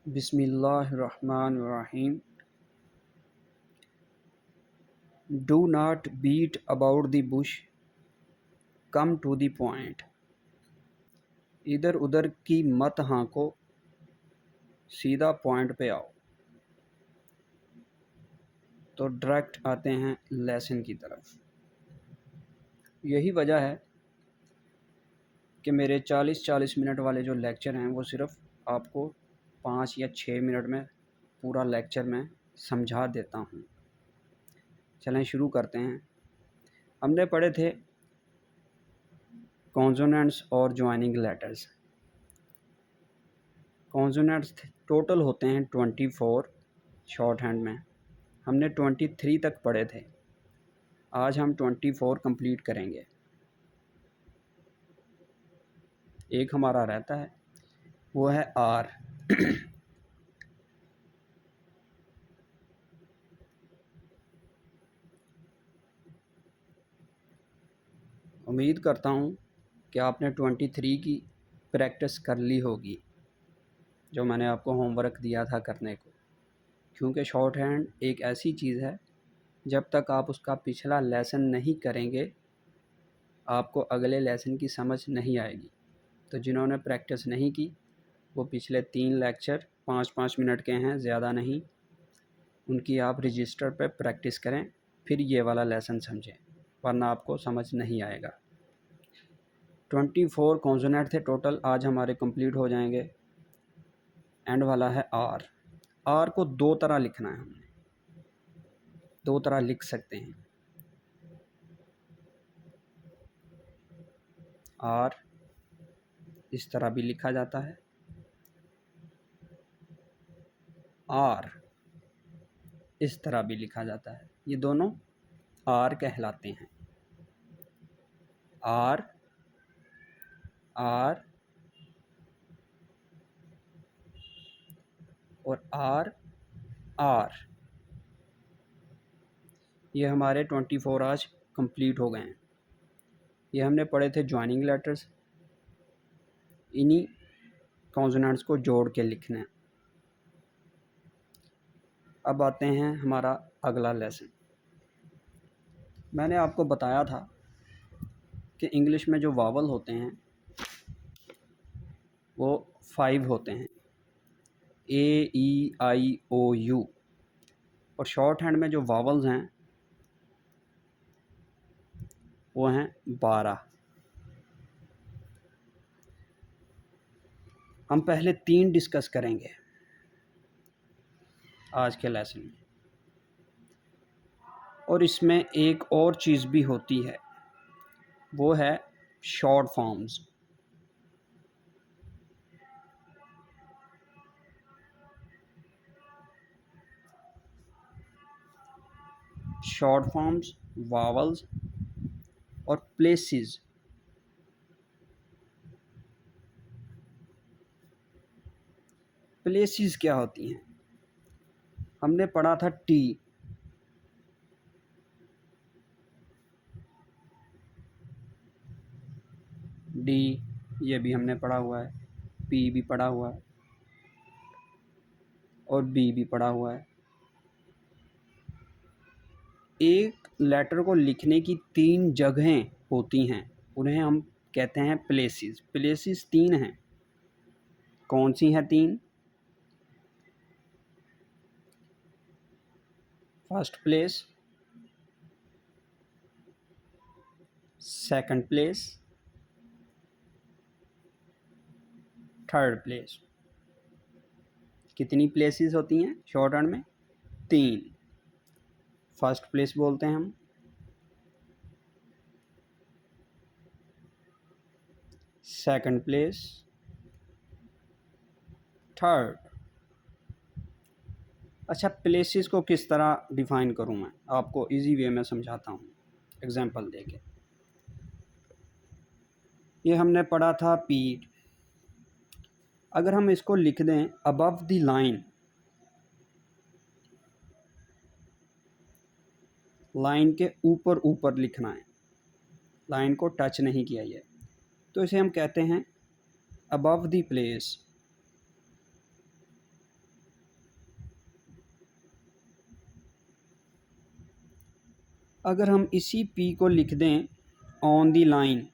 बिस्मिल्लाहिर्रहमानिर्रहीम। Do not beat about the bush, come to the point. इधर उधर की मत हाँको, सीधा पॉइंट पे आओ। तो डायरेक्ट आते हैं लेसन की तरफ। यही वजह है कि मेरे 40-40 मिनट वाले जो लेक्चर हैं वो सिर्फ़ आपको 5 या 6 मिनट में पूरा लेक्चर मैं समझा देता हूँ। चलें शुरू करते हैं। हमने पढ़े थे कॉन्सोनेंट्स और ज्वाइनिंग लेटर्स। कॉन्सोनेंट्स टोटल होते हैं 24 शॉर्ट हैंड में। हमने 23 तक पढ़े थे। आज हम 24 कंप्लीट करेंगे। एक हमारा रहता है, वो है आर। उम्मीद करता हूँ कि आपने 23 की प्रैक्टिस कर ली होगी, जो मैंने आपको होमवर्क दिया था करने को। क्योंकि शॉर्ट हैंड एक ऐसी चीज़ है, जब तक आप उसका पिछला लेसन नहीं करेंगे आपको अगले लेसन की समझ नहीं आएगी। तो जिन्होंने प्रैक्टिस नहीं की वो पिछले 3 लेक्चर 5-5 मिनट के हैं, ज़्यादा नहीं, उनकी आप रजिस्टर पर प्रैक्टिस करें, फिर ये वाला लेसन समझें, वरना आपको समझ नहीं आएगा। 24 कॉन्सोनेंट थे टोटल, आज हमारे कंप्लीट हो जाएंगे। एंड वाला है आर। आर को 2 तरह लिखना है हमने, 2 तरह लिख सकते हैं। आर इस तरह भी लिखा जाता है, आर इस तरह भी लिखा जाता है। ये दोनों आर कहलाते हैं। आर आर और आर आर। ये हमारे 24 आज कंप्लीट हो गए हैं। ये हमने पढ़े थे ज्वाइनिंग लेटर्स। इन्हीं कॉन्सोनेंट्स को जोड़ के लिखना है। अब आते हैं हमारा अगला लेसन। मैंने आपको बताया था कि इंग्लिश में जो वावल होते हैं वो 5 होते हैं, ए ई आई ओ यू। और शॉर्ट हैंड में जो वावल्स हैं वो हैं 12। हम पहले 3 डिस्कस करेंगे आज के लेसन में। और इसमें एक और चीज़ भी होती है, वो है short forms. Short forms, vowels और प्लेसेस। प्लेसेस क्या होती हैं? हमने पढ़ा था टी, डी, ये भी हमने पढ़ा हुआ है, पी भी पढ़ा हुआ है और बी भी पढ़ा हुआ है। एक लेटर को लिखने की 3 जगहें होती हैं, उन्हें हम कहते हैं प्लेसेस। प्लेसेस 3 हैं। कौन सी हैं 3? First place, second place, third place. कितनी प्लेसेस होती हैं शॉर्ट हैंड में? 3। फर्स्ट प्लेस बोलते हैं हम, सेकंड प्लेस, थर्ड। अच्छा, प्लेसेस को किस तरह डिफ़ाइन करूं मैं आपको इजी वे में समझाता हूं एग्जांपल देके। ये हमने पढ़ा था पी। अगर हम इसको लिख दें अबव द लाइन, लाइन के ऊपर ऊपर लिखना है, लाइन को टच नहीं किया है, तो इसे हम कहते हैं अबव द प्लेस। अगर हम इसी पी को लिख दें ऑन दी लाइन,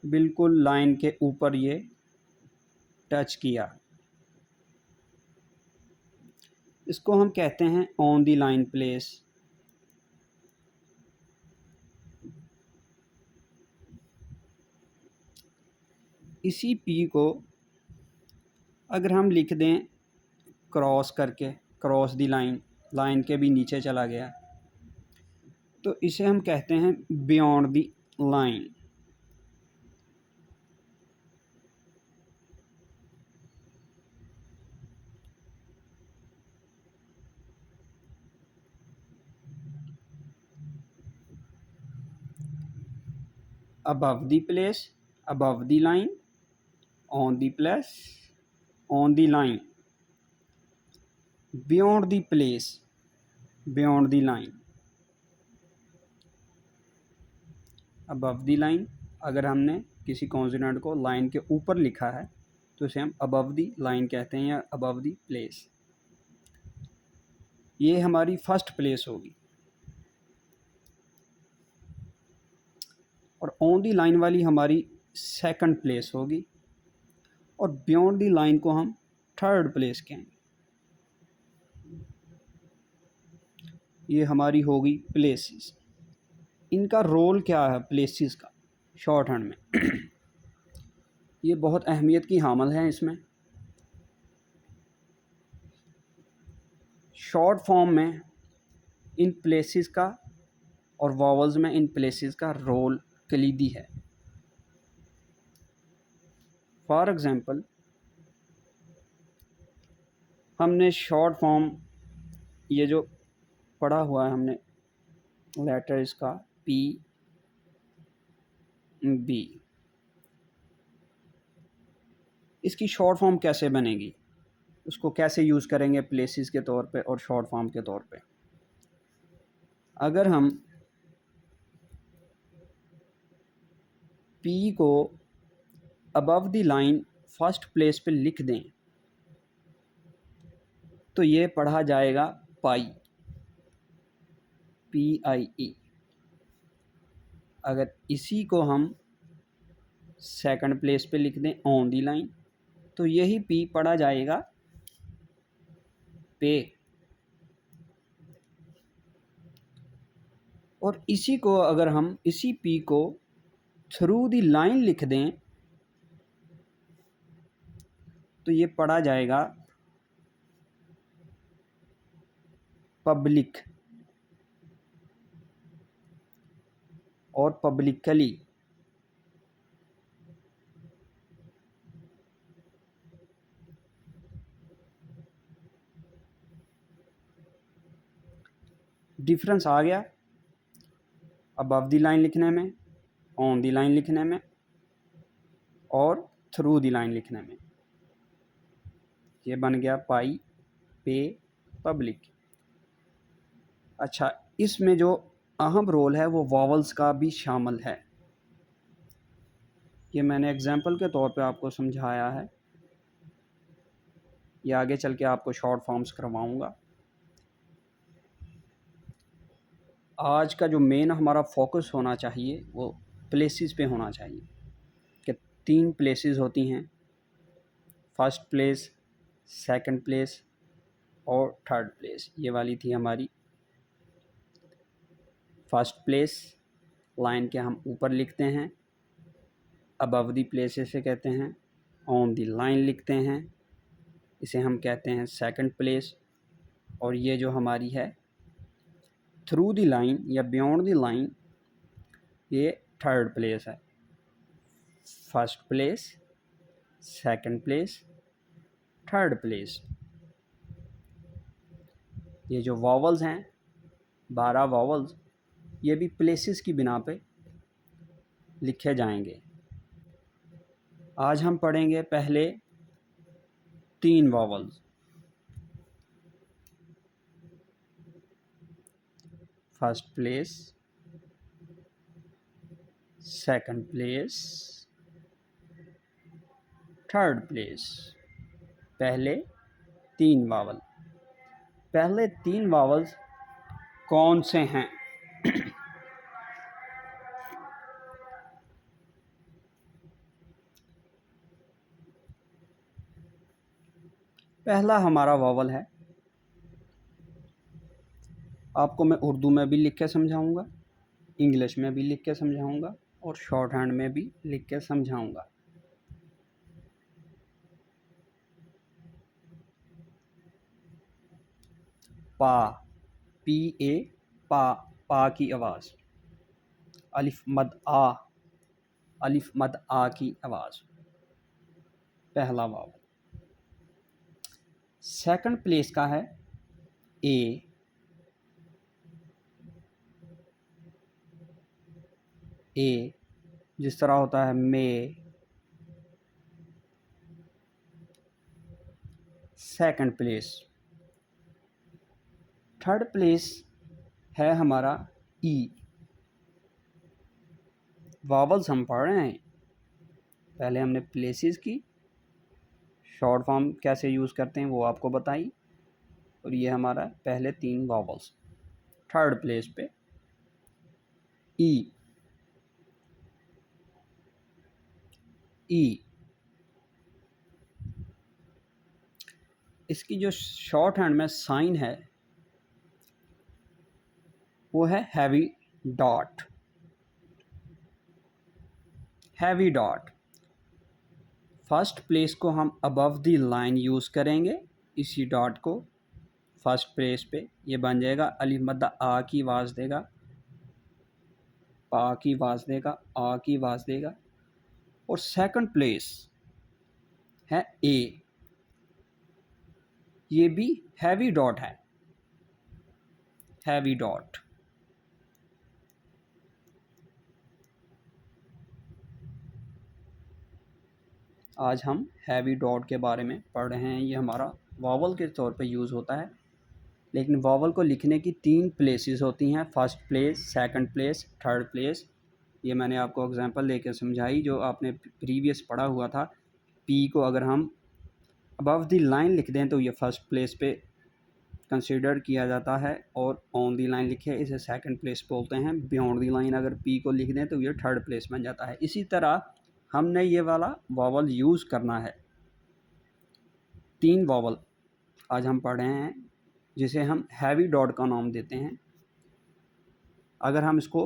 बिल्कुल लाइन के ऊपर ये टच किया, इसको हम कहते हैं ऑन दी लाइन प्लेस। इसी पी को अगर हम लिख दें क्रॉस करके, क्रॉस दी लाइन, लाइन के भी नीचे चला गया, तो इसे हम कहते हैं beyond the line. above the place, above the line, on the place, on the line, beyond the place, beyond the line, above the line। अगर हमने किसी कॉन्सोनेंट को लाइन के ऊपर लिखा है तो इसे हम above the line कहते हैं या above the place। ये हमारी फर्स्ट प्लेस होगी। और ऑन दी लाइन वाली हमारी सेकंड प्लेस होगी, और बियॉन्ड दी लाइन को हम थर्ड प्लेस कहेंगे। ये हमारी होगी प्लेसेस। इनका रोल क्या है प्लेसेस का शॉर्ट हैंड में? ये बहुत अहमियत की हामिल है। इसमें शॉर्ट फॉर्म में इन प्लेसेस का और वॉवल्स में इन प्लेसेस का रोल कलीदी है। फॉर एग्ज़ाम्पल, हमने शॉर्ट फॉर्म ये जो पढ़ा हुआ है हमने लेटर इसका पी बी, इसकी शॉर्ट फॉर्म कैसे बनेगी, उसको कैसे यूज़ करेंगे प्लेसेस के तौर पे और शॉर्ट फॉर्म के तौर पे? अगर हम पी को above the line first place पे लिख दें तो ये पढ़ा जाएगा पाई, PIE। अगर इसी को हम सेकंड प्लेस पे लिख दें ऑन दी लाइन तो यही पी पढ़ा जाएगा पे। और इसी को अगर हम इसी पी को थ्रू दी लाइन लिख दें तो ये पढ़ा जाएगा पब्लिक और पब्लिकली। डिफरेंस आ गया अबव दी लाइन लिखने में, ऑन दी लाइन लिखने में और थ्रू दी लाइन लिखने में। ये बन गया पाई, पे, पब्लिक। अच्छा, इसमें जो अहम रोल है वो वॉवल्स का भी शामिल है। ये मैंने एग्जाम्पल के तौर पे आपको समझाया है, ये आगे चल के आपको शॉर्ट फॉर्म्स करवाऊँगा। आज का जो मेन हमारा फोकस होना चाहिए वो प्लेसेस पे होना चाहिए कि 3 प्लेसेस होती हैं, फर्स्ट प्लेस, सेकंड प्लेस और थर्ड प्लेस। ये वाली थी हमारी फर्स्ट प्लेस, लाइन के हम ऊपर लिखते हैं, अबव दी प्लेस इसे कहते हैं, ऑन दी लाइन लिखते हैं, इसे हम कहते हैं सेकंड प्लेस, और ये जो हमारी है थ्रू दी लाइन या बियॉन्ड दी लाइन ये थर्ड प्लेस है। First place, second place, third place. ये जो वॉवल्स हैं 12 वॉवल्स, ये भी प्लेसेस की बिना पे लिखे जाएंगे। आज हम पढ़ेंगे पहले 3 vowels. First place, second place, third place. पहले 3 वावल। पहले 3 वावल्स कौन से हैं? पहला हमारा वावल है। आपको मैं उर्दू में भी लिख के समझाऊंगा, इंग्लिश में भी लिख के समझाऊंगा और शॉर्ट हैंड में भी लिख के समझाऊंगा। पा, पी ए, पा, पा की आवाज़। अलिफ मद आ, अलिफ मद आ की आवाज़, पहला वावल। सेकंड प्लेस का है ए, ए जिस तरह होता है मे, सेकंड प्लेस। थर्ड प्लेस है हमारा ई। वावल्स हम पढ़ रहे हैं, पहले हमने प्लेसेस की, शॉर्ट फॉर्म कैसे यूज़ करते हैं वो आपको बताई, और ये हमारा पहले 3 वावल्स। थर्ड प्लेस पे ई, ई। इसकी जो शॉर्ट हैंड में साइन है वो है heavy dot, heavy dot. First place को हम अबव द लाइन यूज़ करेंगे, इसी डॉट को फर्स्ट प्लेस पे ये बन जाएगा, अलिफ मद्दा आ की आवाज़ देगा, पा की आवाज़ देगा, आ की आवाज़ देगा। और सेकंड प्लेस है ए, ये भी हैवी डॉट है, हैवी डॉट। आज हम हैवी डॉट के बारे में पढ़ रहे हैं। ये हमारा वावल के तौर पे यूज़ होता है, लेकिन वावल को लिखने की 3 प्लेसेस होती हैं, first place, second place, third place. ये मैंने आपको एग्जांपल देकर समझाई जो आपने प्रीवियस पढ़ा हुआ था। पी को अगर हम अबव द लाइन लिख दें तो ये फर्स्ट प्लेस पे कंसीडर किया जाता है, और ऑन दी लाइन लिखे इसे सेकंड प्लेस बोलते हैं। बियॉन्ड दी लाइन अगर पी को लिख दें तो ये थर्ड प्लेस बन जाता है। इसी तरह हमने ये वाला वावल यूज़ करना है। 3 वावल आज हम पढ़ रहे हैं जिसे हम हैवी डॉट का नाम देते हैं। अगर हम इसको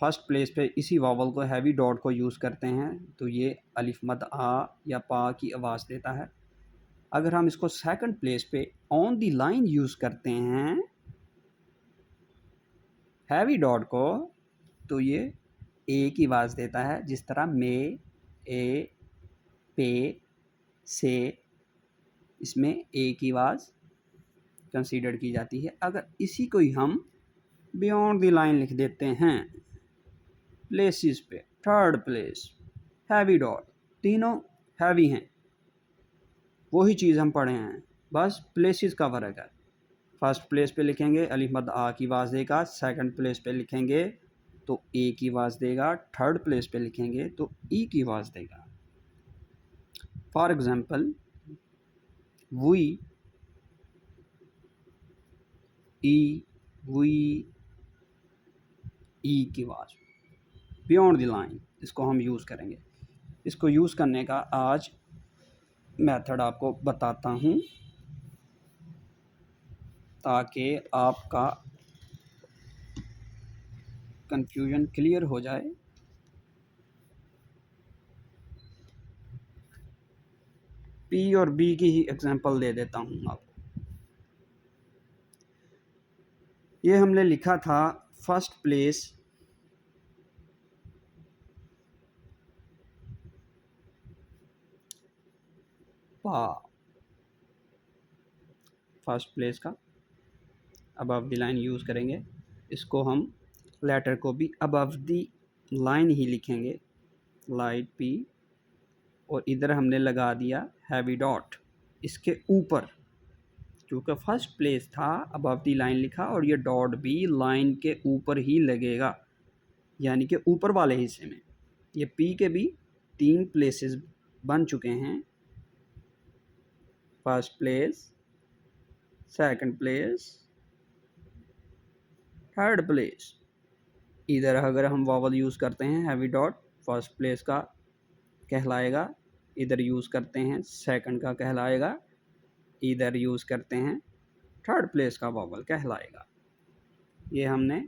फर्स्ट प्लेस पे इसी वावल को हैवी डॉट को यूज़ करते हैं तो ये अलिफ मद आ या पा की आवाज़ देता है। अगर हम इसको सेकंड प्लेस पे ऑन दी लाइन यूज़ करते हैं हैवी डॉट को तो ये ए की आवाज़ देता है, जिस तरह मे, ए, पे, से, इसमें ए की आवाज़ कंसीडर की जाती है। अगर इसी को ही हम बियॉन्ड द लाइन लिख देते हैं प्लेसेस पे, थर्ड प्लेस, हैवी डॉट, तीनों हैवी हैं, वही चीज़ हम पढ़े हैं, बस प्लेसेस का फ़र्क है। फर्स्ट प्लेस पे लिखेंगे अलिफ मद आ की आवाज़ देगा, सेकंड प्लेस पे लिखेंगे तो ए की आवाज़ देगा, थर्ड प्लेस पे लिखेंगे तो ई की आवाज़ देगा। For example V, E, V, E की आवाज़ बियॉन्ड द लाइन, इसको हम यूज़ करेंगे। इसको यूज़ करने का आज मेथड आपको बताता हूँ ताकि आपका कंफ्यूजन क्लियर हो जाए। पी और बी की ही एग्जांपल दे देता हूँ आपको। ये हमने लिखा था फर्स्ट प्लेस पा, फर्स्ट प्लेस का अबव द लाइन यूज़ करेंगे। इसको हम लेटर को भी अबव द लाइन ही लिखेंगे, लाइट पी, और इधर हमने लगा दिया हैवी डॉट इसके ऊपर, क्योंकि फर्स्ट प्लेस था अबव द लाइन लिखा, और ये डॉट भी लाइन के ऊपर ही लगेगा, यानी कि ऊपर वाले हिस्से में। ये पी के भी 3 प्लेसेस बन चुके हैं, first place, second place, third place. इधर अगर हम वावल यूज़ करते हैं हैवी डॉट फर्स्ट प्लेस का कहलाएगा, इधर यूज़ करते हैं सेकंड का कहलाएगा, इधर यूज़ करते हैं थर्ड प्लेस का वावल कहलाएगा। ये हमने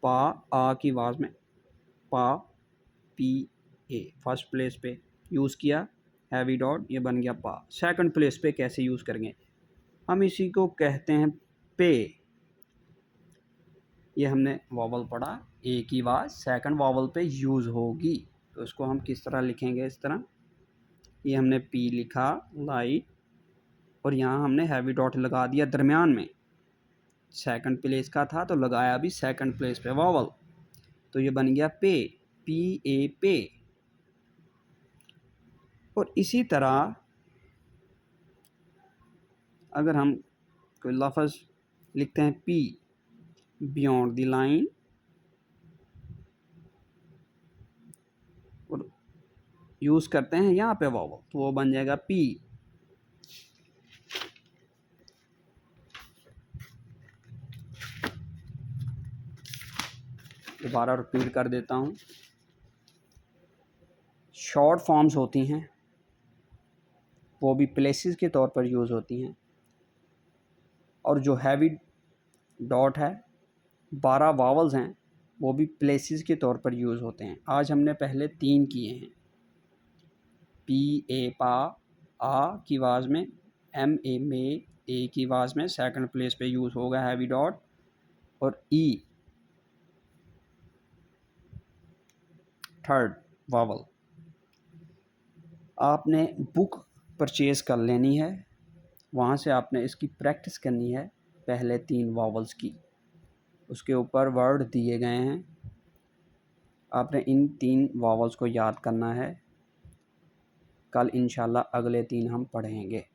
पा आ की आवाज़ में पा पी ए फर्स्ट प्लेस पे यूज़ किया, हैवी डॉट ये बन गया पा। सेकंड प्लेस पे कैसे यूज़ करेंगे, हम इसी को कहते हैं पे। ये हमने वावल पढ़ा, ए की आवाज़ सेकंड वावल पे यूज़ होगी, तो इसको हम किस तरह लिखेंगे, इस तरह। ये हमने पी लिखा लाइट, और यहाँ हमने हैवी डॉट लगा दिया दरमियान में, सेकंड प्लेस का था तो लगाया भी सेकंड प्लेस पे वावल, तो ये बन गया पे, पी ए पे। और इसी तरह अगर हम कोई लफ्ज़ लिखते हैं पी बियॉन्ड द लाइन, और यूज़ करते हैं यहाँ पे वावल, तो वो बन जाएगा पी। दोबारा रिपीट कर देता हूँ। शॉर्ट फॉर्म्स होती हैं वो भी प्लेसेस के तौर पर यूज़ होती हैं, और जो हैवी डॉट है 12 वावल्स हैं वो भी प्लेसेस के तौर पर यूज़ होते हैं। आज हमने पहले 3 किए हैं, पी ए पा, आ की आवाज़ में, एम ए में, ए की आवाज़ में सेकंड प्लेस पे यूज़ होगा हैवी डॉट, और ई थर्ड वावल। आपने बुक परचेज़ कर लेनी है, वहाँ से आपने इसकी प्रैक्टिस करनी है पहले 3 वावल्स की, उसके ऊपर वर्ड दिए गए हैं, आपने इन 3 वावल्स को याद करना है। कल इंशाल्लाह अगले 3 हम पढ़ेंगे।